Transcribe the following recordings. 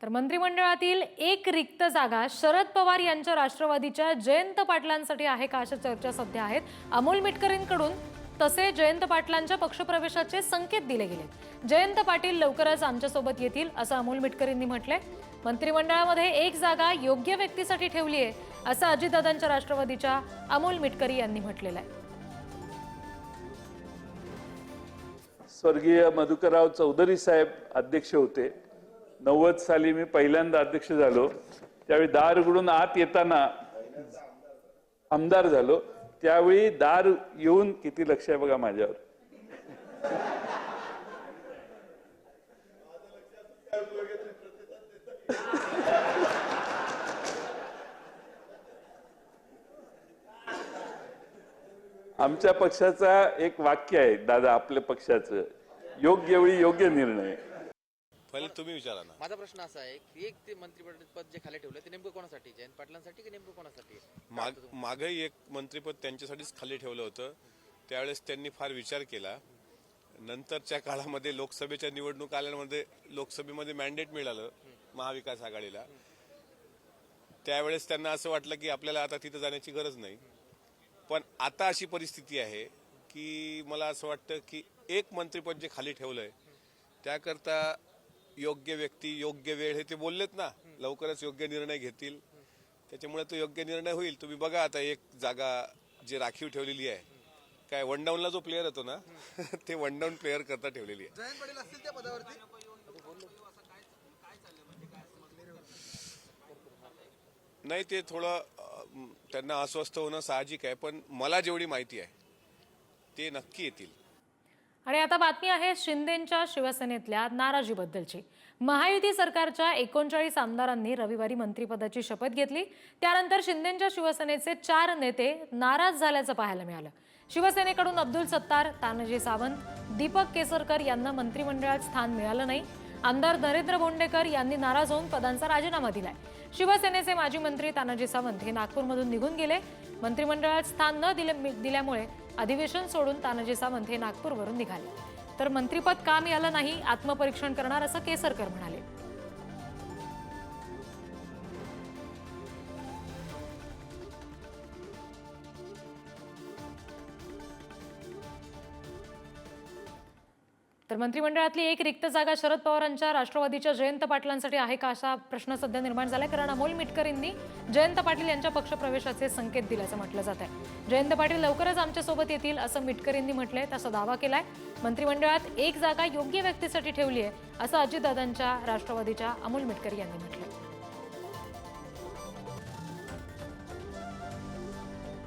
तर मंत्रिमंडळातील एक रिक्त जागा शरद पवार यांच्या राष्ट्रवादीच्या जयंत पाटलांसाठी आहे का अशा चर्चा सध्या आहेत। अमोल मिटकरींकडून तसे जयंत पाटलांच्या पक्षप्रवेशाचे संकेत दिले गेले। जयंत पाटील लवकरच आमच्यासोबत येतील असं अमोल मिटकरींनी म्हटलंय। मंत्रिमंडळामध्ये एक जागा योग्य व्यक्तीसाठी ठेवली आहे असं अजितदादांच्या राष्ट्रवादीच्या अमोल मिटकरी यांनी म्हटलेलं आहे। स्वर्गीय मधुकरराव चौधरी साहेब अध्यक्ष होते। 90 साली मी पहिल्यांदा अध्यक्ष झालो, त्यावेळी दार उघडून आत येताना आमदार झालो, त्यावेळी दार येऊन किती लक्ष आहे बघा माझ्यावर। आमच्या पक्षाचा एक वाक्य आहे दादा, आपल्या पक्षाचं, योग्य वेळी योग्य निर्णय। पहिले तुम्ही विचारा ना। माझा प्रश्न असा आहे की एक ते मंत्रिपद पद जे खाली ठेवलं ते नेमकं कोणासाठी, जयंत पाटलांसाठी की नेमकं कोणासाठी? मागही एक मंत्रिपद त्यांच्यासाठीच खाली ठेवलं होतं, त्यावेळेस त्यांनी फार विचार केला। नंतरच्या काळामध्ये लोकसभेच्या निवडणूक आल्यामध्ये लोकसभेमध्ये मॅन्डेट मिळालं महाविकास आघाडीला, त्यावेळेस त्यांना असं वाटलं की आपल्याला आता तिथं जाण्याची गरज नाही। पण आता अशी परिस्थिती आहे की मला असं वाटतं की एक मंत्रिपद जे खाली ठेवलंय त्याकरता योग्य व्यक्ती योग्य वेळ, हे ते बोललेत ना, लवकरच योग्य निर्णय घेतील, त्याच्यामुळे तो योग्य निर्णय होईल। तुम्ही बघा आता एक जागा जी राखीव ठेवलेली आहे, काय वन डाऊनला जो प्लेअर होतो ना ते वन डाऊन प्लेअर करता ठेवलेली आहे। जयंत पाटील असतील त्या पदावरती? नाही, ते थोडं त्यांना अस्वस्थ होणं साहजिक आहे, पण मला जेवढी माहिती आहे ते नक्की येतील। आणि आता बातमी आहे शिंदेंच्या शिवसेनेतल्या नाराजीबद्दलची। महायुती सरकारच्या 39 आमदारांनी रविवारी मंत्रिपदाची शपथ घेतली, त्यानंतर शिंदेंच्या शिवसेनेचे 4 नेते नाराज झाल्याचं पाहायला मिळालं। शिवसेनेकडून अब्दुल सत्तार, तानाजी सावंत, दीपक केसरकर यांना मंत्रिमंडळात स्थान मिळालं नाही। आमदार नरेंद्र बोंडेकर यांनी नाराज होऊन पदांचा राजीनामा दिलाय। शिवसेनेचे माजी मंत्री तानाजी सावंत हे नागपूरमधून निघून गेले। मंत्रिमंडळात स्थान न दिल्यामुळे अधिवेशन सोडून तानाजी सावंत हे नागपूरवरून निघाले। तर मंत्रिपद का मिळालं नाही, आत्मपरीक्षण करणार असं केसरकर म्हणाले। तर मंत्रिमंडळातली एक रिक्त जागा शरद पवारांच्या राष्ट्रवादीच्या जयंत पाटलांसाठी आहे का असा प्रश्न सध्या निर्माण झालाय, कारण अमोल मिटकरींनी जयंत पाटील यांच्या पक्षप्रवेशाचे संकेत दिल्याचं म्हटलं जात आहे। जयंत पाटील लवकरच आमच्यासोबत येतील असं मिटकरींनी म्हटलंय, तसा दावा केलाय। मंत्रिमंडळात एक जागा योग्य व्यक्तीसाठी ठेवली आहे असं अजितदादांच्या राष्ट्रवादीच्या अमोल मिटकरी यांनी म्हटलंय।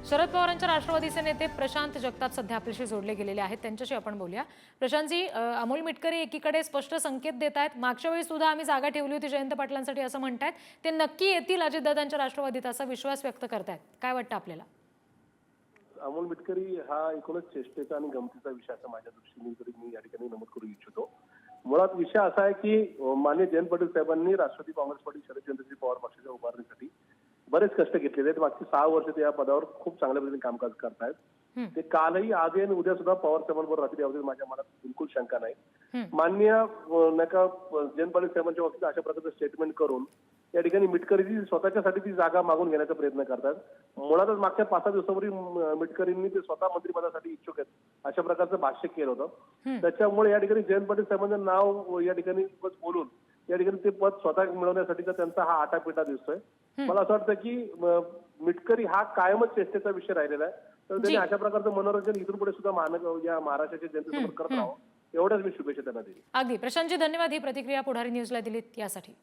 शरद पवारांच्या राष्ट्रवादीचे नेते प्रशांत जगताप सध्या आपल्याशी जोडले गेलेले आहेत, त्यांच्याशी आपण बोलूया। प्रशांतजी, अमोल मिटकरी एकीकडे स्पष्ट संकेत देत आहेत, मागच्या वेळी सुद्धा आम्ही जागा ठेवली होती जयंत पाटलांसाठी असं म्हणतायत, ते नक्की येतील अजितदादांच्या राष्ट्रवादीत असा विश्वास व्यक्त करतायत, काय वाटतं आपल्याला? अमोल मिटकरी हा एकूणच चेष्टेचा आणि गमतीचा विषय असं माझ्या दृष्टीने तरी मी या ठिकाणी नमूद करू इच्छितो। मुळात विषय असा आहे की माननीय जयंत पाटील साहेबांनी राष्ट्रवादी काँग्रेस पार्टी शरदचंद्रजी पवार पक्षाच्या उभारणीसाठी बरेच कष्ट घेतलेले आहेत। मागची 6 वर्ष ते या पदावर खूप चांगल्या पद्धतीने कामकाज करतायत। ते कालही, आजही आणि उद्या सुद्धा पवार साहेबांबरोबर रात्री यावं माझ्या मनात बिलकुल शंका नाही। माननीय जयंत पाटील साहेबांच्या बाबतीत अशा प्रकारचं स्टेटमेंट करून या ठिकाणी मिटकरी स्वतःच्यासाठी ती जागा मागून घेण्याचा प्रयत्न करतात। मुळातच मागच्या 5-6 दिवसापूर्वी मिटकरींनी ते स्वतः मंत्रिपदासाठी इच्छुक आहेत अशा प्रकारचं भाष्य केलं होतं। त्याच्यामुळे या ठिकाणी जयंत पाटील साहेबांचं नाव या ठिकाणी बोलून या ठिकाणी ते पद स्वतः मिळवण्यासाठीचा त्यांचा हा आटापिटा दिसतोय। मला असं वाटतं की मिटकरी हा कायमच चेष्टेचा विषय राहिलेला आहे, तर त्यांनी अशा प्रकारचं मनोरंजन इथून पुढे सुद्धा या महाराष्ट्राच्या जनतेसमोर करत राहावं, एवढ्याच मी शुभेच्छा त्यांना दिली। अगदी प्रशांतजी, धन्यवाद ही प्रतिक्रिया पुढारी न्यूजला दिलीत यासाठी।